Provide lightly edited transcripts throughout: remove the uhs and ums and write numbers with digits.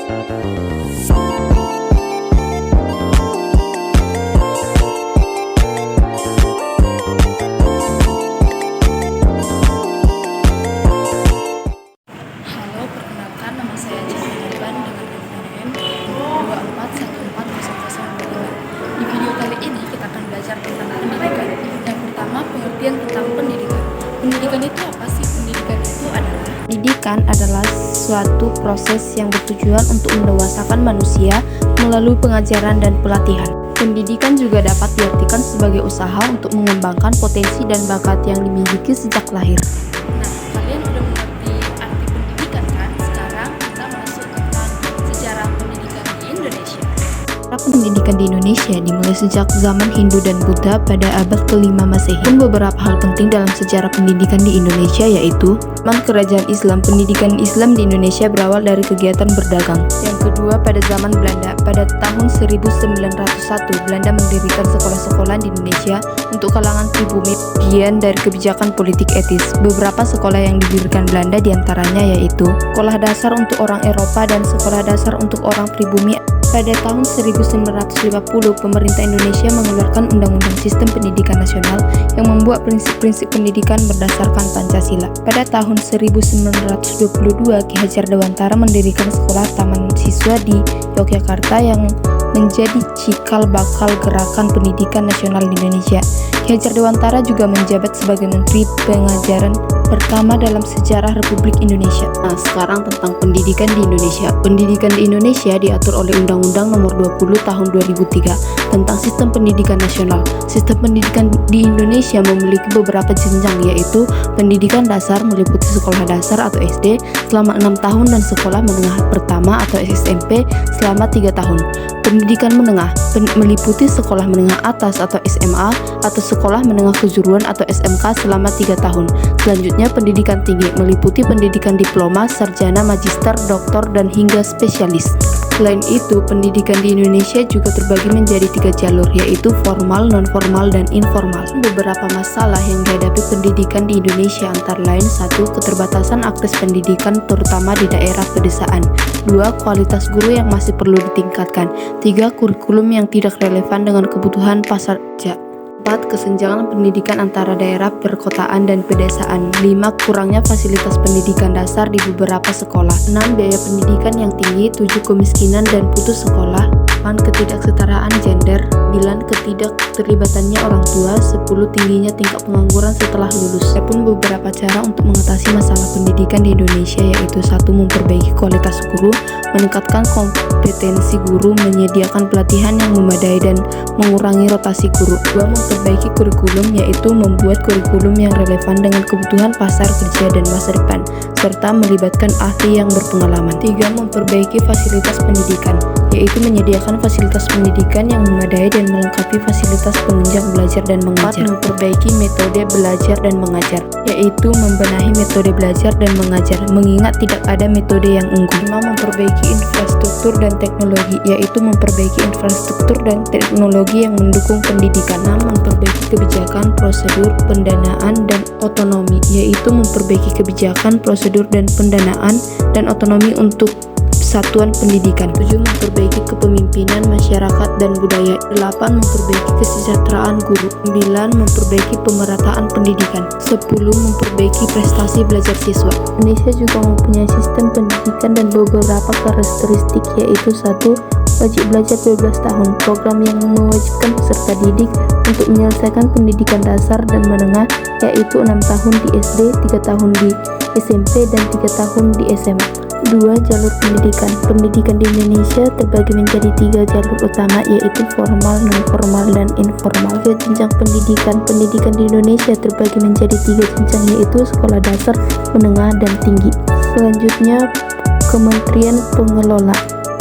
Halo, perkenalkan nama saya Jessica Irfan dengan NPM 24140025. Di video kali ini kita akan belajar tentang pendidikan. Yang pertama, pengertian tentang pendidikan. Pendidikan itu apa sih? Pendidikan adalah suatu proses yang bertujuan untuk mendewasakan manusia melalui pengajaran dan pelatihan. Pendidikan juga dapat diartikan sebagai usaha untuk mengembangkan potensi dan bakat yang dimiliki sejak lahir. Nah, kalian udah mengerti arti pendidikan kan? Sekarang kita masuk tentang sejarah pendidikan di Indonesia. Sejarah pendidikan di Indonesia dimulai sejak zaman Hindu dan Buddha pada abad ke-5 Masehi. Beberapa hal penting dalam sejarah pendidikan di Indonesia yaitu zaman kerajaan Islam. Pendidikan Islam di Indonesia berawal dari kegiatan berdagang. Yang kedua, pada zaman Belanda. Pada tahun 1901, Belanda mendirikan sekolah-sekolah di Indonesia untuk kalangan pribumi, bagian dari kebijakan politik etis. Beberapa sekolah yang didirikan Belanda diantaranya yaitu sekolah dasar untuk orang Eropa dan sekolah dasar untuk orang pribumi. Pada tahun 1950, pemerintah Indonesia mengeluarkan Undang-Undang Sistem Pendidikan Nasional yang membuat prinsip-prinsip pendidikan berdasarkan Pancasila. Pada tahun 1922, Ki Hajar Dewantara mendirikan sekolah taman siswa di Yogyakarta yang menjadi cikal bakal gerakan pendidikan nasional di Indonesia. Ki Hajar Dewantara juga menjabat sebagai Menteri Pengajaran pertama dalam sejarah Republik Indonesia. Nah, sekarang tentang pendidikan di Indonesia. Pendidikan di Indonesia diatur oleh Undang-Undang Nomor 20 Tahun 2003 tentang Sistem Pendidikan Nasional. Sistem pendidikan di Indonesia memiliki beberapa jenjang, yaitu pendidikan dasar meliputi sekolah dasar atau SD selama 6 tahun dan sekolah menengah pertama atau SMP selama 3 tahun. Pendidikan menengah meliputi sekolah menengah atas atau SMA atau sekolah menengah kejuruan atau SMK selama 3 tahun. Selanjutnya, pendidikan tinggi meliputi pendidikan diploma, sarjana, magister, doktor, dan hingga spesialis. Selain itu, pendidikan di Indonesia juga terbagi menjadi 3 jalur, yaitu formal, non-formal, dan informal. Beberapa masalah yang dihadapi pendidikan di Indonesia antara lain: 1. Keterbatasan akses pendidikan terutama di daerah pedesaan. 2. Kualitas guru yang masih perlu ditingkatkan. 3. Kurikulum yang tidak relevan dengan kebutuhan pasar kerja. 4. Kesenjangan pendidikan antara daerah perkotaan dan pedesaan. 5. Kurangnya fasilitas pendidikan dasar di beberapa sekolah. 6. Biaya pendidikan yang tinggi. 7. Kemiskinan dan putus sekolah. 8. Ketidaksetaraan gender. 9. Ketidakterlibatannya orang tua. 10. Tingginya tingkat pengangguran setelah lulus. Ada pun beberapa cara untuk mengatasi masalah pendidikan di Indonesia, yaitu 1. Memperbaiki kualitas guru, meningkatkan kompetensi guru, menyediakan pelatihan yang memadai dan mengurangi rotasi guru. 2. Memperbaiki kurikulum, yaitu membuat kurikulum yang relevan dengan kebutuhan pasar kerja dan masa depan, serta melibatkan ahli yang berpengalaman. 3. Memperbaiki fasilitas pendidikan, yaitu menyediakan fasilitas pendidikan yang memadai dan melengkapi fasilitas penunjang belajar dan mengajar. 4. Memperbaiki metode belajar dan mengajar, yaitu membenahi metode belajar dan mengajar, mengingat tidak ada metode yang unggul. 5. Memperbaiki infrastruktur dan teknologi, yaitu memperbaiki infrastruktur dan teknologi yang mendukung pendidikan. 6. Memperbaiki kebijakan, prosedur, pendanaan, dan otonomi, yaitu memperbaiki kebijakan, prosedur, dan pendanaan dan otonomi untuk satuan pendidikan. 7. Memperbaiki kepemimpinan masyarakat dan budaya. 8. Memperbaiki kesejahteraan guru. 9. Memperbaiki pemerataan pendidikan. 10. Memperbaiki prestasi belajar siswa. Indonesia juga mempunyai sistem pendidikan dan beberapa karakteristik, yaitu 1. Wajib belajar 12 tahun, program yang mewajibkan peserta didik untuk menyelesaikan pendidikan dasar dan menengah, yaitu 6 tahun di SD, 3 tahun di SMP, dan 3 tahun di SMA. 2. Jalur pendidikan. Pendidikan di Indonesia terbagi menjadi 3 jalur utama, yaitu formal, non-formal, dan informal. Jenjang pendidikan. Pendidikan di Indonesia terbagi menjadi 3 jenjang, yaitu sekolah dasar, menengah, dan tinggi. Selanjutnya, kementerian pengelola.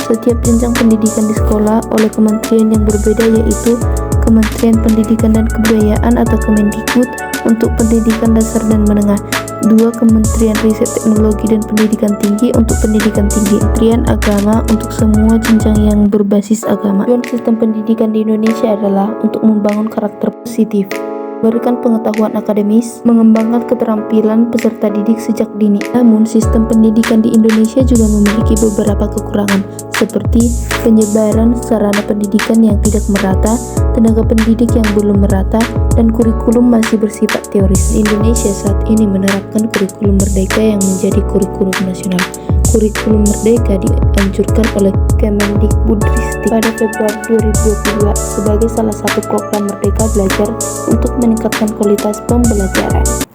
Setiap jenjang pendidikan di sekolah oleh kementerian yang berbeda, yaitu Kementerian Pendidikan dan Kebudayaan atau Kemendikbud untuk pendidikan dasar dan menengah. 2. Kementerian Riset Teknologi dan Pendidikan Tinggi untuk pendidikan tinggi. Kementerian Agama untuk semua jenjang yang berbasis agama. Tujuan sistem pendidikan di Indonesia adalah untuk membangun karakter positif, memberikan pengetahuan akademis, mengembangkan keterampilan peserta didik sejak dini. Namun, sistem pendidikan di Indonesia juga memiliki beberapa kekurangan, seperti penyebaran sarana pendidikan yang tidak merata, tenaga pendidik yang belum merata, dan kurikulum masih bersifat teoris. Indonesia saat ini menerapkan kurikulum merdeka yang menjadi kurikulum nasional. Kurikulum merdeka dianjurkan oleh Kemendikbudristek pada Februari 2022 sebagai salah satu program Merdeka Belajar untuk meningkatkan kualitas pembelajaran.